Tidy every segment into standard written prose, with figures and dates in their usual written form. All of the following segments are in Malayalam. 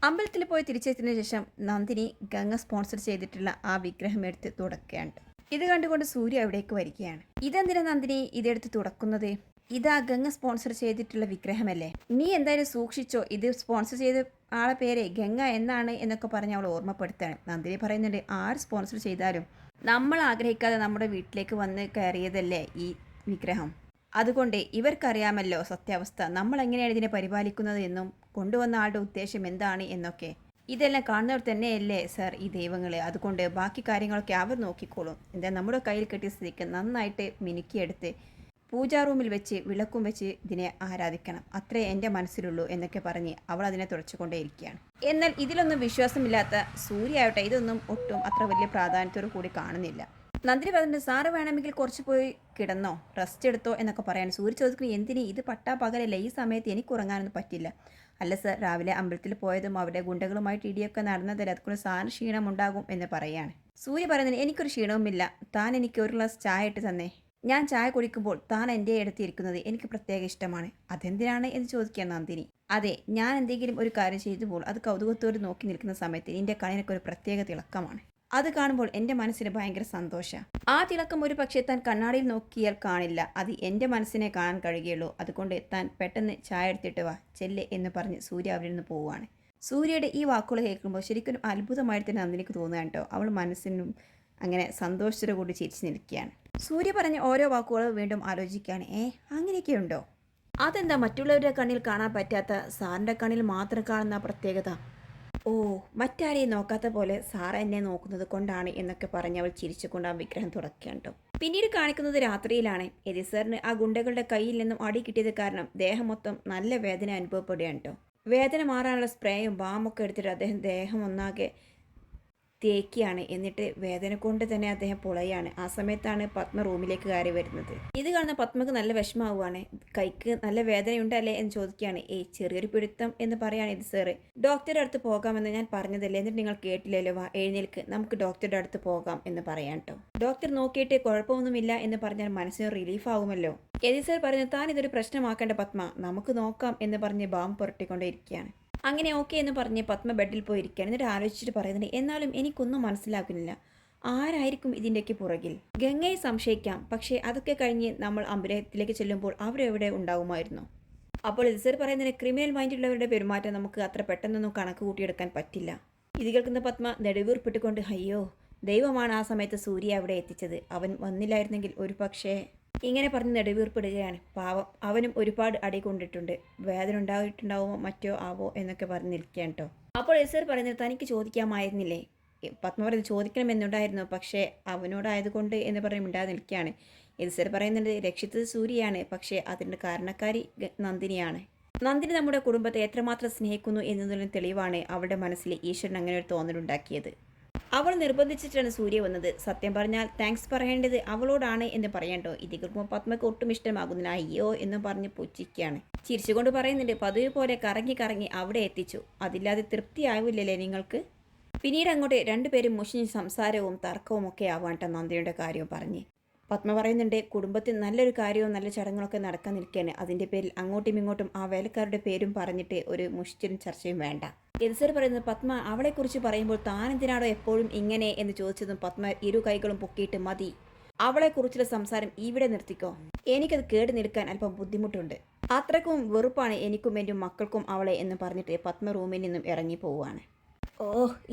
അമ്പലത്തിൽ പോയി തിരിച്ചെത്തിയതിനു ശേഷം നന്ദിനി ഗംഗ സ്പോൺസർ ചെയ്തിട്ടുള്ള ആ വിഗ്രഹം എടുത്ത് തുടക്കുകയാണ്. ഇത് കണ്ടുകൊണ്ട് സൂര്യ അവിടേക്ക് വരികയാണ്. ഇതെന്തിനാ നന്ദിനി ഇതെടുത്ത് തുടക്കുന്നത്? ഇതാ ഗംഗ സ്പോൺസർ ചെയ്തിട്ടുള്ള വിഗ്രഹമല്ലേ, നീ എന്തായാലും സൂക്ഷിച്ചോ, ഇത് സ്പോൺസർ ചെയ്ത ആളെ പേര് ഗംഗ എന്നാണ് എന്നൊക്കെ പറഞ്ഞ് അവൾ ഓർമ്മപ്പെടുത്താണ്. നന്ദിനി പറയുന്നുണ്ട്, ആര് സ്പോൺസർ ചെയ്താലും നമ്മൾ ആഗ്രഹിക്കാതെ നമ്മുടെ വീട്ടിലേക്ക് വന്ന് കയറിയതല്ലേ ഈ വിഗ്രഹം. അതുകൊണ്ട് ഇവർക്കറിയാമല്ലോ സത്യാവസ്ഥ, നമ്മൾ എങ്ങനെയാണ് ഇതിനെ പരിപാലിക്കുന്നത് എന്നും കൊണ്ടുവന്ന ആളുടെ ഉദ്ദേശം എന്താണ് എന്നൊക്കെ. ഇതെല്ലാം കാണുന്നവർ തന്നെയല്ലേ സർ ഈ ദൈവങ്ങൾ. അതുകൊണ്ട് ബാക്കി കാര്യങ്ങളൊക്കെ അവർ നോക്കിക്കോളും. എന്താ നമ്മുടെ കയ്യിൽ കെട്ടിയ സ്ഥിതിക്ക് നന്നായിട്ട് മിനുക്കിയെടുത്ത് പൂജാ റൂമിൽ വെച്ച് വിളക്കും വെച്ച് ഇതിനെ ആരാധിക്കണം, അത്രേ എൻ്റെ മനസ്സിലുള്ളൂ എന്നൊക്കെ പറഞ്ഞ് അവൾ അതിനെ തുടച്ചുകൊണ്ടേയിരിക്കുകയാണ്. എന്നാൽ ഇതിലൊന്നും വിശ്വാസമില്ലാത്ത സൂര്യ ആവട്ടെ ഇതൊന്നും ഒട്ടും അത്ര വലിയ പ്രാധാന്യത്തോടു കൂടി കാണുന്നില്ല. നന്ദിനി പറഞ്ഞിട്ട്, സാറ് വേണമെങ്കിൽ കുറച്ച് പോയി കിടന്നോ, റെസ്റ്റ് എടുത്തോ എന്നൊക്കെ പറയാൻ. സൂര്യ ചോദിക്കുന്നത്, എന്തിന്, ഇത് പട്ടാ പകലല്ല, ഈ സമയത്ത് എനിക്ക് ഉറങ്ങാനൊന്നും പറ്റില്ല. അല്ല സർ, രാവിലെ അമ്പലത്തിൽ പോയതും അവിടെ ഗുണ്ടകളുമായിട്ട് ഇടിയൊക്കെ നടന്നതല്ലേ, അതുകൊണ്ട് സാറിന് ക്ഷീണമുണ്ടാകും എന്ന് പറയാണ്. സൂര്യ പറയുന്നത്, എനിക്കൊരു ക്ഷീണവുമില്ല, താൻ എനിക്ക് ഒരു ഗ്ലാസ് ചായ ഇട്ട് തന്നെ. ഞാൻ ചായ കുടിക്കുമ്പോൾ താൻ എൻ്റെ അടുത്തിരിക്കുന്നത് എനിക്ക് പ്രത്യേക ഇഷ്ടമാണ്. അതെന്തിനാണ് എന്ന് ചോദിക്കുക നന്ദിനി. അതെ, ഞാൻ എന്തെങ്കിലും ഒരു കാര്യം ചെയ്തുമ്പോൾ അത് കൗതുകത്തോടെ നോക്കി നിൽക്കുന്ന സമയത്ത് നിന്റെ കണ്ണിനൊക്കെ ഒരു പ്രത്യേക തിളക്കമാണ്. അത് കാണുമ്പോൾ എൻ്റെ മനസ്സിന് ഭയങ്കര സന്തോഷമാണ്. ആ തിളക്കം ഒരു പക്ഷേ താൻ കണ്ണാടിയിൽ നോക്കിയാൽ കാണില്ല, അത് എൻ്റെ മനസ്സിനെ കാണാൻ കഴിയുള്ളൂ. അതുകൊണ്ട് താൻ പെട്ടെന്ന് ചായ എടുത്തിട്ട് വാ ചെല്ല് എന്ന് പറഞ്ഞ് സൂര്യ അവിടെ നിന്ന് പോവുകയാണ്. സൂര്യയുടെ ഈ വാക്കുകൾ കേൾക്കുമ്പോൾ ശരിക്കും അത്ഭുതമായിട്ട് തന്നെ നന്ദിനിക്ക് തോന്നുകയാണ് കേട്ടോ. അവൾ മനസ്സിനും അങ്ങനെ സന്തോഷത്തോടു കൂടി ചിരിച്ചു നിൽക്കുകയാണ്. സൂര്യ പറഞ്ഞ ഓരോ വാക്കുകളും വീണ്ടും ആലോചിക്കുകയാണ്. അങ്ങനെയൊക്കെയുണ്ടോ? അതെന്താ മറ്റുള്ളവരുടെ കണ്ണിൽ കാണാൻ പറ്റാത്ത സാറിൻ്റെ കണ്ണിൽ മാത്രം കാണുന്ന പ്രത്യേകത? ഓ, മറ്റാരെയും നോക്കാത്ത പോലെ സാർ എന്നെ നോക്കുന്നത് കൊണ്ടാണ് എന്നൊക്കെ പറഞ്ഞ് അവൾ ചിരിച്ചുകൊണ്ട് ആ വിഗ്രഹം തുടക്കുകയാണ് കേട്ടോ. പിന്നീട് കാണിക്കുന്നത് രാത്രിയിലാണ്. എതി സാറിന് ആ ഗുണ്ടകളുടെ കയ്യിൽ നിന്നും അടി കിട്ടിയത് കാരണം ദേഹം മൊത്തം നല്ല വേദന അനുഭവപ്പെടുകയാണ് കേട്ടോ. വേദന മാറാനുള്ള സ്പ്രേയും ബാമൊക്കെ എടുത്തിട്ട് അദ്ദേഹം ദേഹം ഒന്നാകെ തേക്കിയാണ്. എന്നിട്ട് വേദന കൊണ്ട് തന്നെ അദ്ദേഹം പൊളയാണ്. ആ സമയത്താണ് പത്മ റൂമിലേക്ക് കയറി വരുന്നത്. ഇത് കാണുന്ന പത്മക്ക് നല്ല വിഷമാവുകയാണ്. കൈക്ക് നല്ല വേദനയുണ്ടല്ലേ എന്ന് ചോദിക്കുകയാണ്. ചെറിയൊരു പിടുത്തം എന്ന് പറയാണ് ഇത് സാറ്. ഡോക്ടറുടെ അടുത്ത് പോകാമെന്ന് ഞാൻ പറഞ്ഞതല്ലേ, എന്നിട്ട് നിങ്ങൾ കേട്ടില്ലല്ലോ, വാ എഴുന്നേൽക്ക്, നമുക്ക് ഡോക്ടറുടെ അടുത്ത് പോകാം എന്ന് പറയാൻ കേട്ടോ. ഡോക്ടർ നോക്കിയിട്ട് കുഴപ്പമൊന്നുമില്ല എന്ന് പറഞ്ഞാൽ മനസ്സിന് റിലീഫ് ആകുമല്ലോ. എതി സാർ പറഞ്ഞു, താൻ ഇതൊരു പ്രശ്നമാക്കേണ്ട പത്മ, നമുക്ക് നോക്കാം എന്ന് പറഞ്ഞ് ബാം പുരട്ടിക്കൊണ്ടേയിരിക്കുകയാണ്. അങ്ങനെ ഓക്കെ എന്ന് പറഞ്ഞ് പത്മ ബെഡിൽ പോയിരിക്കുകയാണ്. എന്നിട്ട് ആലോചിച്ചിട്ട് പറയുന്നുണ്ട്, എന്നാലും എനിക്കൊന്നും മനസ്സിലാക്കുന്നില്ല, ആരായിരിക്കും ഇതിൻ്റെയൊക്കെ പുറകിൽ? ഗംഗയെ സംശയിക്കാം, പക്ഷേ അതൊക്കെ കഴിഞ്ഞ് നമ്മൾ അമ്പലത്തിലേക്ക് ചെല്ലുമ്പോൾ അവരെവിടെ ഉണ്ടാകുമായിരുന്നു? അപ്പോൾ ഇസർ പറയുന്നതിന്, ക്രിമിനൽ മൈൻഡുള്ളവരുടെ പെരുമാറ്റം നമുക്ക് അത്ര പെട്ടെന്നൊന്നും കണക്ക് കൂട്ടിയെടുക്കാൻ പറ്റില്ല. ഇത് കേൾക്കുന്ന പത്മ നെടുവീർപ്പിട്ടുകൊണ്ട്, അയ്യോ, ദൈവമാണ് ആ സമയത്ത് സൂര്യ അവിടെ എത്തിച്ചത്, അവൻ വന്നില്ലായിരുന്നെങ്കിൽ ഒരു പക്ഷേ ഇങ്ങനെ പറഞ്ഞ് നെടുവീർപ്പിടുകയാണ്. പാവം, അവനും ഒരുപാട് അടി കൊണ്ടിട്ടുണ്ട്, വേദന ഉണ്ടായിട്ടുണ്ടാവുമോ മറ്റോ ആവോ എന്നൊക്കെ പറഞ്ഞ് നിൽക്കുകയാണ് കേട്ടോ. അപ്പോൾ എസർ പറയുന്നത്, തനിക്ക് ചോദിക്കാമായിരുന്നില്ലേ? പത്മ പറയുന്നത്, ചോദിക്കണമെന്നുണ്ടായിരുന്നു, പക്ഷേ അവനോടായതുകൊണ്ട് എന്ന് പറഞ്ഞ് മിണ്ടാതെ നിൽക്കുകയാണ്. എസർ പറയുന്നത്, രക്ഷിച്ചത് സൂര്യയാണ്, പക്ഷേ അതിൻ്റെ കാരണക്കാരി നന്ദിനിയാണ്. നന്ദിനി നമ്മുടെ കുടുംബത്തെ എത്രമാത്രം സ്നേഹിക്കുന്നു എന്നതിന് തെളിവാണ് അവളുടെ മനസ്സിൽ ഈശ്വരൻ അങ്ങനെ ഒരു തോന്നലുണ്ടാക്കിയത്. അവൾ നിർബന്ധിച്ചിട്ടാണ് സൂര്യ വന്നത്. സത്യം പറഞ്ഞാൽ താങ്ക്സ് പറയേണ്ടത് അവളോടാണ് എന്ന് പറയണ്ടോ. ഇത് കേൾക്കുമ്പോൾ പത്മക്ക് ഒട്ടും ഇഷ്ടമാകുന്നില്ല. അയ്യോ എന്ന് പറഞ്ഞ് പുച്ഛിക്കുകയാണ്. ചിരിച്ചുകൊണ്ട് പറയുന്നുണ്ട്, പതിവ് പോലെ കറങ്ങി കറങ്ങി അവിടെ എത്തിച്ചു, അതില്ലാതെ തൃപ്തിയാവില്ലല്ലേ നിങ്ങൾക്ക്? പിന്നീട് അങ്ങോട്ട് രണ്ടുപേരും മുഷിഞ്ഞ് സംസാരവും തർക്കവും ഒക്കെ ആവാണ്ട നന്ദിയുടെ കാര്യവും പറഞ്ഞ് പത്മ പറയുന്നുണ്ട്, കുടുംബത്തിൽ നല്ലൊരു കാര്യവും നല്ല ചടങ്ങുകളൊക്കെ നടക്കാൻ നിൽക്കുകയാണ്, അതിൻ്റെ പേരിൽ അങ്ങോട്ടും ഇങ്ങോട്ടും ആ വേലക്കാരുടെ പേരും പറഞ്ഞിട്ട് ഒരു മുഷിച്ചിലും ചർച്ചയും വേണ്ട. എതിസർ പറയുന്നത്, പത്മ അവളെക്കുറിച്ച് പറയുമ്പോൾ താൻ എന്തിനാണോ എപ്പോഴും ഇങ്ങനെ എന്ന് ചോദിച്ചതും പത്മ ഇരു കൈകളും പൊക്കിയിട്ട്, മതി, അവളെക്കുറിച്ചുള്ള സംസാരം ഇവിടെ നിർത്തിക്കോ, എനിക്കത് കേട് നിൽക്കാൻ അല്പം ബുദ്ധിമുട്ടുണ്ട്, അത്രക്കും വെറുപ്പാണ് എനിക്കും എൻ്റെ മക്കൾക്കും അവളെ എന്ന് പറഞ്ഞിട്ട് പത്മ റൂമിൽ നിന്നും ഇറങ്ങി പോവുകയാണ്.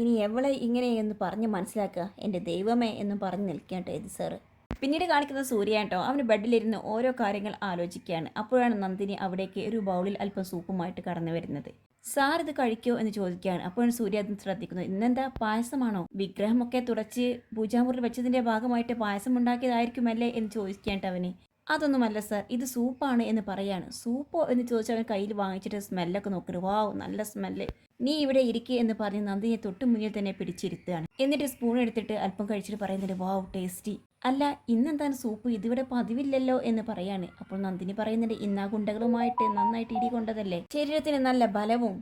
ഇനി എവളെ ഇങ്ങനെയെന്ന് പറഞ്ഞ് മനസ്സിലാക്കുക എൻ്റെ ദൈവമേ എന്നും പറഞ്ഞ് നിൽക്കേണ്ട എതിസർ. പിന്നീട് കാണിക്കുന്നത് സൂര്യാട്ടോ. അവന് ബെഡിലിരുന്ന് ഓരോ കാര്യങ്ങൾ ആലോചിക്കുകയാണ്. അപ്പോഴാണ് നന്ദിനി അവിടേക്ക് ഒരു ബൗളിൽ അല്പം സൂപ്പുമായിട്ട് കടന്നു വരുന്നത്. സാർ ഇത് കഴിക്കോ എന്ന് ചോദിക്കുകയാണ്. അപ്പോഴാണ് സൂര്യ അത് ശ്രദ്ധിക്കുന്നത്. ഇന്നെന്താ, പായസമാണോ? വിഗ്രഹമൊക്കെ തുടച്ച് പൂജാമുറിൽ വെച്ചതിൻ്റെ ഭാഗമായിട്ട് പായസം ഉണ്ടാക്കിയതായിരിക്കുമല്ലേ എന്ന് ചോദിക്കേണ്ട അവന്. അതൊന്നുമല്ല സാർ, ഇത് സൂപ്പാണ് എന്ന് പറയാണ്. സൂപ്പോ എന്ന് ചോദിച്ചാൽ അവൻ കയ്യിൽ വാങ്ങിച്ചിട്ട് സ്മെല്ലൊക്കെ നോക്കുന്നു. വാവ്, നല്ല സ്മെല്ല്, നീ ഇവിടെ ഇരിക്കുക എന്ന് പറഞ്ഞ് നന്ദിനിയെ തൊട്ട് മുന്നിൽ തന്നെ പിടിച്ചിരുത്തുകയാണ്. എന്നിട്ട് സ്പൂൺ എടുത്തിട്ട് അല്പം കഴിച്ചിട്ട് പറയുന്നുണ്ട്, വാവ് ടേസ്റ്റി. അല്ല, ഇന്നെന്താണ് സൂപ്പ്, ഇതിവിടെ പതിവില്ലല്ലോ എന്ന് പറയാണ്. അപ്പോൾ നന്ദിനി പറയുന്നുണ്ട്, ഇന്നാ ഗുണ്ടകളുമായിട്ട് നന്നായിട്ട് ഇടി കൊണ്ടതല്ലേ, ശരീരത്തിന് നല്ല ബലവും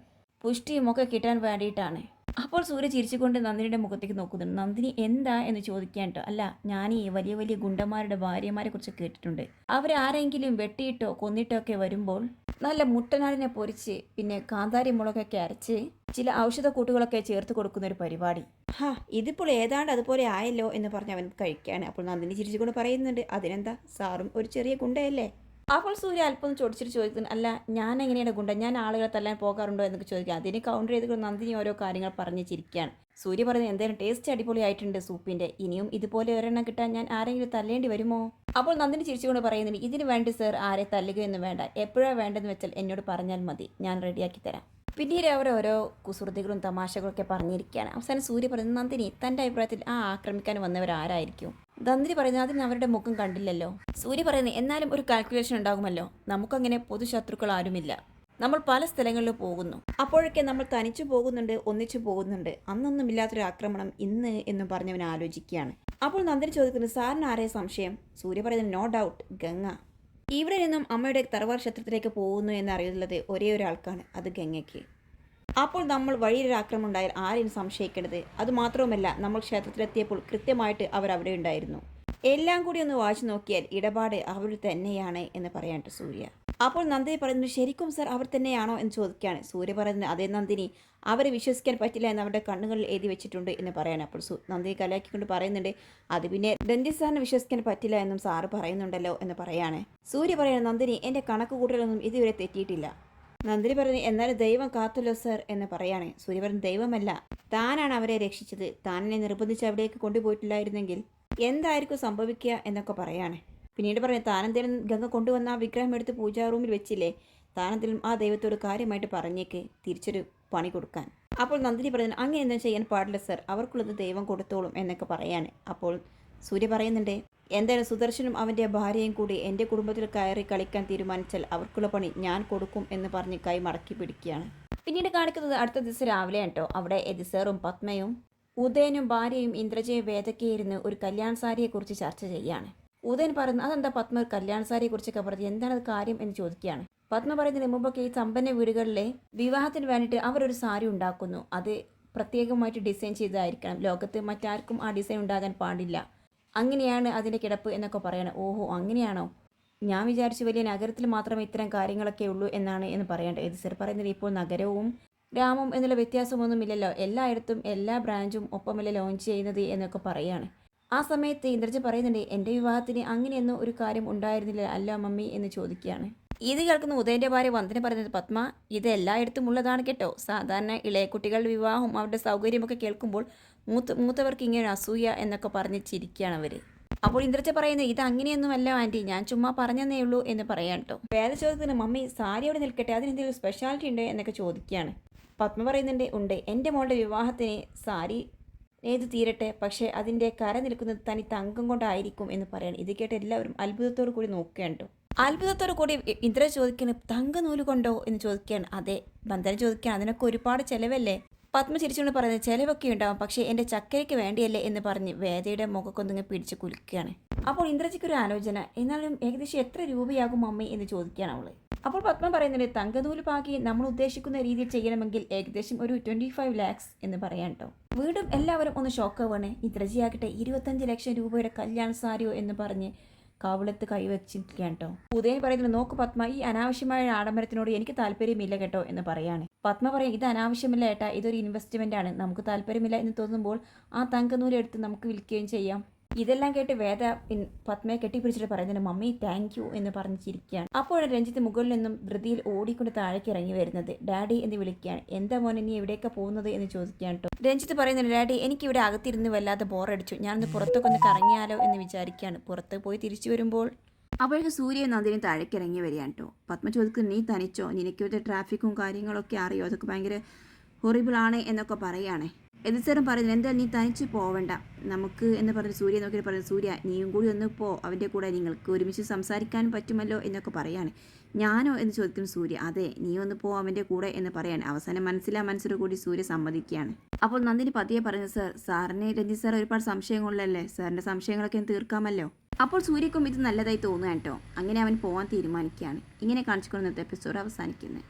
പുഷ്ടിയും ഒക്കെ കിട്ടാൻ വേണ്ടിയിട്ടാണ്. അപ്പോൾ സൂര്യ ചിരിച്ചുകൊണ്ട് നന്ദിനിയുടെ മുഖത്തേക്ക് നോക്കുന്നുണ്ട്. നന്ദിനി എന്താ എന്ന് ചോദിക്കാൻ കേട്ടോ. അല്ല, ഞാൻ ഈ വലിയ വലിയ ഗുണ്ടന്മാരുടെ ഭാര്യമാരെ കുറിച്ച് കേട്ടിട്ടുണ്ട്, അവരാരെങ്കിലും വെട്ടിയിട്ടോ കൊന്നിട്ടോ ഒക്കെ വരുമ്പോൾ നല്ല മുട്ടനാടിനെ പൊരിച്ച് പിന്നെ കാന്താരി മുളകൊക്കെ അരച്ച് ചില ഔഷധക്കൂട്ടുകളൊക്കെ ചേർത്ത് കൊടുക്കുന്ന ഒരു പരിപാടി. ഇതിപ്പോൾ ഏതാണ്ട് അതുപോലെ ആയല്ലോ എന്ന് പറഞ്ഞ് അവൻ കഴിക്കുകയാണ്. അപ്പോൾ നന്ദിനി ചിരിച്ചുകൊണ്ട് പറയുന്നുണ്ട്, അതിനെന്താ, സാറും ഒരു ചെറിയ ഗുണ്ടയല്ലേ. അപ്പോൾ സൂര്യ അല്പം ചൊടിച്ചിട്ട് ചോദിക്കുന്നു, അല്ല ഞാൻ എങ്ങനെയാണ് ഗുണ്ട, ഞാൻ ആളുകളെ തല്ലാൻ പോകാറുണ്ടോ എന്നൊക്കെ ചോദിക്കുക. അതിന് കൗണ്ടർ ചെയ്തുകൊണ്ട് നന്ദിനി ഓരോ കാര്യങ്ങൾ പറഞ്ഞ് ചിരിക്കുകയാണ്. സൂര്യ പറയുന്നത്, എന്തായാലും ടേസ്റ്റ് അടിപൊളിയായിട്ടുണ്ട് സൂപ്പിൻ്റെ, ഇനിയും ഇതുപോലെ ഒരെണ്ണം കിട്ടാൻ ഞാൻ ആരെങ്കിലും തല്ലേണ്ടി വരുമോ. അപ്പോൾ നന്ദിനി ചിരിച്ചുകൊണ്ട് പറയുന്നുണ്ട്, ഇതിന് വേണ്ടി സർ ആരെ തല്ലുകയൊന്നും വേണ്ട, എപ്പോഴാണ് വേണ്ടതെന്ന് വെച്ചാൽ എന്നോട് പറഞ്ഞാൽ മതി, ഞാൻ റെഡിയാക്കി തരാം. പിന്നീട് അവർ ഓരോ കുസൃതികളും തമാശകളൊക്കെ പറഞ്ഞിരിക്കുകയാണ്. അവസാനം സൂര്യ പറയുന്നത്, നന്ദിനി തൻ്റെ അഭിപ്രായത്തിൽ ആ ആക്രമിക്കാൻ വന്നവരാരായിരിക്കും. നന്ദിനി പറയുന്നത്, അതിന് അവരുടെ മുഖം കണ്ടില്ലല്ലോ. സൂര്യ പറയുന്നത്, എന്നാലും ഒരു കാൽക്കുലേഷൻ ഉണ്ടാകുമല്ലോ, നമുക്കങ്ങനെ പൊതുശത്രുക്കൾ ആരുമില്ല, നമ്മൾ പല സ്ഥലങ്ങളിലും പോകുന്നു, അപ്പോഴൊക്കെ നമ്മൾ തനിച്ചു പോകുന്നുണ്ട്, ഒന്നിച്ചു പോകുന്നുണ്ട്, അന്നൊന്നുമില്ലാത്തൊരു ആക്രമണം ഇന്ന് എന്ന് പറഞ്ഞവൻ ആലോചിക്കുകയാണ്. അപ്പോൾ നന്ദിനി ചോദിക്കുന്നത്, സാറിന് ആരെ സംശയം. സൂര്യ പറയുന്നത്, നോ ഡൗട്ട് ഗംഗ. ഇവിടെ നിന്നും അമ്മയുടെ തറവാർ ക്ഷേത്രത്തിലേക്ക് പോകുന്നു എന്നറിയുന്നത് ഒരേ ഒരാൾക്കാണ്, അത് ഗംഗയ്ക്ക്. അപ്പോൾ നമ്മൾ വഴിയൊരു ആക്രമണം ഉണ്ടായാൽ ആരെയും സംശയിക്കേണ്ടത്. അതുമാത്രവുമല്ല, നമ്മൾ ക്ഷേത്രത്തിലെത്തിയപ്പോൾ കൃത്യമായിട്ട് അവർ അവിടെ ഉണ്ടായിരുന്നു. എല്ലാം കൂടി ഒന്ന് വായിച്ചു നോക്കിയാൽ ഇടപാട് അവർ തന്നെയാണ് എന്ന് പറയാനായിട്ട് സൂര്യ. അപ്പോൾ നന്ദിനി പറയുന്നത്, ശരിക്കും സർ അവർ തന്നെയാണോ എന്ന് ചോദിക്കുകയാണ്. സൂര്യ പറയുന്നത്, അതേ നന്ദിനി, അവരെ വിശ്വസിക്കാൻ പറ്റില്ല എന്ന് അവരുടെ കണ്ണുകളിൽ എഴുതി വെച്ചിട്ടുണ്ട് എന്ന് പറയാൻ. അപ്പോൾ നന്ദിനി കലാക്കിക്കൊണ്ട് പറയുന്നുണ്ട്, അത് പിന്നെ രഞ്ജിത്ത് സാറിനെ വിശ്വസിക്കാൻ പറ്റില്ല എന്നും സാറ് പറയുന്നുണ്ടല്ലോ എന്ന് പറയാണ്. സൂര്യ പറയുന്നത്, നന്ദിനി, എൻ്റെ കണക്ക് കൂട്ടലൊന്നും ഇതുവരെ തെറ്റിയിട്ടില്ല. നന്ദിനി പറയുന്നത്, എന്നാലും ദൈവം കാത്തല്ലോ സർ എന്ന് പറയാണ്. സൂര്യ പറയുന്നത്, ദൈവമല്ല, താനാണ് അവരെ രക്ഷിച്ചത്, താനെന്നെ നിർബന്ധിച്ച് അവിടേക്ക് കൊണ്ടുപോയിട്ടില്ലായിരുന്നെങ്കിൽ എന്തായിരിക്കും സംഭവിക്കുക എന്നൊക്കെ പറയാണ്. പിന്നീട് പറഞ്ഞു, താനെന്തേലും ഗംഗ കൊണ്ടുവന്ന ആ വിഗ്രഹം എടുത്ത് പൂജാ റൂമിൽ വെച്ചില്ലേ, താനെന്തേലും ആ ദൈവത്തോട് കാര്യമായിട്ട് പറഞ്ഞേക്ക് തിരിച്ചൊരു പണി കൊടുക്കാൻ. അപ്പോൾ നന്ദിനി പറയുന്നത്, അങ്ങനെ എന്താ ചെയ്യാൻ പാടില്ല സർ, അവർക്കുള്ളത് ദൈവം കൊടുത്തോളും എന്നൊക്കെ പറയാണ്. അപ്പോൾ സൂര്യ പറയുന്നുണ്ട്, എന്തായാലും സുദർശനും അവൻ്റെ ഭാര്യയും കൂടി എൻ്റെ കുടുംബത്തിൽ കയറി കളിക്കാൻ തീരുമാനിച്ചാൽ അവർക്കുള്ള പണി ഞാൻ കൊടുക്കും എന്ന് പറഞ്ഞ് കൈ മടക്കി പിടിക്കുകയാണ്. പിന്നീട് കാണിക്കുന്നത് അടുത്ത ദിവസം രാവിലെയാണ് കേട്ടോ. അവിടെ എദിസറും പത്മയും ഉദയനും ഭാര്യയും ഇന്ദ്രജയും വേദക്കയിരുന്ന് ഒരു കല്യാൺ സാരിയെക്കുറിച്ച് ചർച്ച ചെയ്യുകയാണ്. ഉദയൻ പറയുന്നു, അതെന്താ പത്മ ഒരു കല്യാൺ സാരിയെക്കുറിച്ചൊക്കെ പറഞ്ഞ് എന്താണത് കാര്യം എന്ന് ചോദിക്കുകയാണ്. പത്മ പറയുന്നതിന് മുമ്പൊക്കെ ഈ സമ്പന്ന വീടുകളിലെ വിവാഹത്തിന് വേണ്ടിയിട്ട് അവരൊരു സാരി ഉണ്ടാക്കുന്നു, അത് പ്രത്യേകമായിട്ട് ഡിസൈൻ ചെയ്തതായിരിക്കണം, ലോകത്ത് മറ്റാർക്കും ആ ഡിസൈൻ ഉണ്ടാകാൻ പാടില്ല, അങ്ങനെയാണ് അതിൻ്റെ കിടപ്പ് എന്നൊക്കെ പറയണം. ഓഹോ അങ്ങനെയാണോ, ഞാൻ വിചാരിച്ചു വലിയ നഗരത്തിൽ മാത്രമേ ഇത്തരം കാര്യങ്ങളൊക്കെ ഉള്ളൂ എന്നാണ് എന്ന് പറയേണ്ടത്. എദിസർ പറയുന്നത്, ഇപ്പോൾ നഗരവും ഗ്രാമവും എന്നുള്ള വ്യത്യാസമൊന്നുമില്ലല്ലോ, എല്ലായിടത്തും എല്ലാ ബ്രാഞ്ചും ഒപ്പമല്ലേ ലോഞ്ച് ചെയ്യുന്നത് എന്നൊക്കെ പറയാണ്. ആ സമയത്ത് ഇന്ദ്രജ പറയുന്നുണ്ട്, എൻ്റെ വിവാഹത്തിന് അങ്ങനെയൊന്നും ഒരു കാര്യം ഉണ്ടായിരുന്നില്ല അല്ല മമ്മി എന്ന് ചോദിക്കുകയാണ്. ഇത് കേൾക്കുന്ന ഉദയൻ്റെ ഭാര്യ വന്ദന പറയുന്നത്, പത്മ ഇത് എല്ലായിടത്തും ഉള്ളതാണ് കേട്ടോ, സാധാരണ ഇളയ കുട്ടികളുടെ വിവാഹവും അവരുടെ സൗകര്യമൊക്കെ കേൾക്കുമ്പോൾ മൂത്തവർക്ക് ഇങ്ങനെ അസൂയ എന്നൊക്കെ പറഞ്ഞ് ചിരിക്കുകയാണ് അവർ. അപ്പോൾ ഇന്ദ്രജ പറയുന്നത്, ഇത് അങ്ങനെയൊന്നുമല്ല ആൻറ്റി, ഞാൻ ചുമ്മാ പറഞ്ഞതേ ഉള്ളൂ എന്ന് പറയാം കേട്ടോ. വേറെ ചോദിക്കുന്ന, മമ്മി സാരി അവിടെ നിൽക്കട്ടെ, അതിനെന്തെങ്കിലും സ്പെഷ്യാലിറ്റി ഉണ്ട് എന്നൊക്കെ ചോദിക്കുകയാണ്. പത്മ പറയുന്നുണ്ട്, ഉണ്ട്, എൻ്റെ മോളുടെ വിവാഹത്തിന് സാരി ഏത് തീരട്ടെ, പക്ഷേ അതിൻ്റെ കര നിൽക്കുന്നത് തനി തങ്കം കൊണ്ടായിരിക്കും എന്ന് പറയണം. ഇത് കേട്ട് എല്ലാവരും അത്ഭുതത്തോടു കൂടി നോക്കുകയാണ് കേട്ടോ. അത്ഭുതത്തോടു കൂടി ഇന്ദ്ര ചോദിക്കുകയാണ്, തങ്ക നൂല് കൊണ്ടോ എന്ന് ചോദിക്കുകയാണ്. അതെ. ബന്ധന ചോദിക്കുകയാണ്, അതിനൊക്കെ ഒരുപാട് ചിലവല്ലേ. പത്മ ചിരിച്ചുകൊണ്ട് പറയുന്നത്, ചിലവൊക്കെ ഉണ്ടാവും, പക്ഷേ എൻ്റെ ചക്കരയ്ക്ക് വേണ്ടിയല്ലേ എന്ന് പറഞ്ഞ് വേദയുടെ മുഖക്കൊന്നിങ്ങ് പിടിച്ച് കുലുക്കുകയാണ്. അപ്പോൾ ഇന്ദ്രജിക്കൊരു ആലോചന, എന്നാലും ഏകദേശം എത്ര രൂപയാകും മമ്മി എന്ന് ചോദിക്കുകയാണ് അവൾ. അപ്പോൾ പത്മ പറയുന്നത്, തങ്കനൂല് പാകി നമ്മൾ ഉദ്ദേശിക്കുന്ന രീതിയിൽ ചെയ്യണമെങ്കിൽ ഏകദേശം ഒരു 25 lakhs എന്ന് പറയാൻ കേട്ടോ. വീണ്ടും എല്ലാവരും ഒന്ന് ഷോക്കാവാണ്. ഇന്ദ്രജിയാകട്ടെ 25 ലക്ഷം രൂപയുടെ കല്യാൺ സാരിയോ എന്ന് പറഞ്ഞ് കവിളത്ത് കൈവച്ചിരിക്കുകയാണ് കേട്ടോ. ഉദയൻ പറയുന്നത്, നോക്ക് പത്മ, ഈ അനാവശ്യമായ ആഡംബരത്തിനോട് എനിക്ക് താല്പര്യമില്ല കേട്ടോ എന്ന് പറയാണ്. പത്മ പറയും, ഇത് അനാവശ്യമില്ല ഏട്ടാ, ഇതൊരു ഇൻവെസ്റ്റ്മെന്റ് ആണ്, നമുക്ക് താല്പര്യമില്ല എന്ന് തോന്നുമ്പോൾ ആ തങ്കനൂല് എടുത്ത് നമുക്ക് വിൽക്കുകയും ചെയ്യാം. ഇതെല്ലാം കേട്ട് വേദ പത്മയെ കെട്ടിപ്പിടിച്ചിട്ട് പറയുന്നത്, മമ്മി താങ്ക് യു എന്ന് പറഞ്ഞ് ചിരിക്കുകയാണ്. അപ്പോഴാണ് രഞ്ജിത്ത് മുകളിൽ നിന്നും ധൃതിയിൽ ഓടിക്കൊണ്ട് താഴേക്ക് ഇറങ്ങി വരുന്നത്. ഡാഡി എന്ന് വിളിക്കുകയാണ്. എന്താ മോനെ നീ എവിടേക്കാണ് പോകുന്നത് എന്ന് ചോദിക്കുകയാണ് കേട്ടോ. രഞ്ജിത്ത് പറയുന്നുണ്ട്, ഡാഡി എനിക്കിവിടെ അകത്തിരുന്ന് വല്ലാതെ ബോറടിച്ചു, ഞാനൊന്ന് പുറത്തൊക്കെ ഒന്ന് കറങ്ങിയാലോ എന്ന് വിചാരിക്കുകയാണ്. പുറത്ത് പോയി തിരിച്ചു വരുമ്പോൾ അപ്പോഴേക്ക് സൂര്യൻ നന്ദിനി താഴേക്ക് ഇറങ്ങി വരികയാണ് കേട്ടോ. പത്മ ചോദിക്കുന്നു, നീ തനിച്ചോ, നിനക്കിവിടെ ട്രാഫിക്കും കാര്യങ്ങളൊക്കെ അറിയോ, അതൊക്കെ ഭയങ്കര ഹൊറിബിൾ ആണ് എന്നൊക്കെ പറയുകയാണ്. എതിർസരം പറയുന്നത്, എന്തായാലും നീ തനിച്ച് പോവണ്ട, നമുക്ക് എന്ന് പറഞ്ഞ് സൂര്യ നോക്കി പറയുന്നത്, സൂര്യ നീയും കൂടി ഒന്ന് പോ, അവൻ്റെ കൂടെ നിങ്ങൾക്ക് ഒരുമിച്ച് സംസാരിക്കാൻ പറ്റുമല്ലോ എന്നൊക്കെ പറയാണ്. ഞാനോ എന്ന് ചോദിക്കുന്നു സൂര്യ. അതെ, നീ ഒന്ന് പോ അവൻ്റെ കൂടെ എന്ന് പറയാണ്. അവസാനം മനസ്സിലോ കൂടി സൂര്യ സമ്മതിക്കുകയാണ്. അപ്പോൾ നന്ദിനി പതിയെ പറയുന്നത്, സാറിന് രഞ്ജിത്ത് സാർ ഒരുപാട് സംശയങ്ങളിലല്ലേ, സാറിൻ്റെ സംശയങ്ങളൊക്കെ തീർക്കാമല്ലോ. അപ്പോൾ സൂര്യക്കും ഇത് നല്ലതായി തോന്നുകയാണ് കേട്ടോ. അങ്ങനെ അവൻ പോകാൻ തീരുമാനിക്കുകയാണ്. ഇങ്ങനെ കാണിച്ചുകൊണ്ട് ഇന്നത്തെ എപ്പിസോഡ് അവസാനിക്കുന്നത്.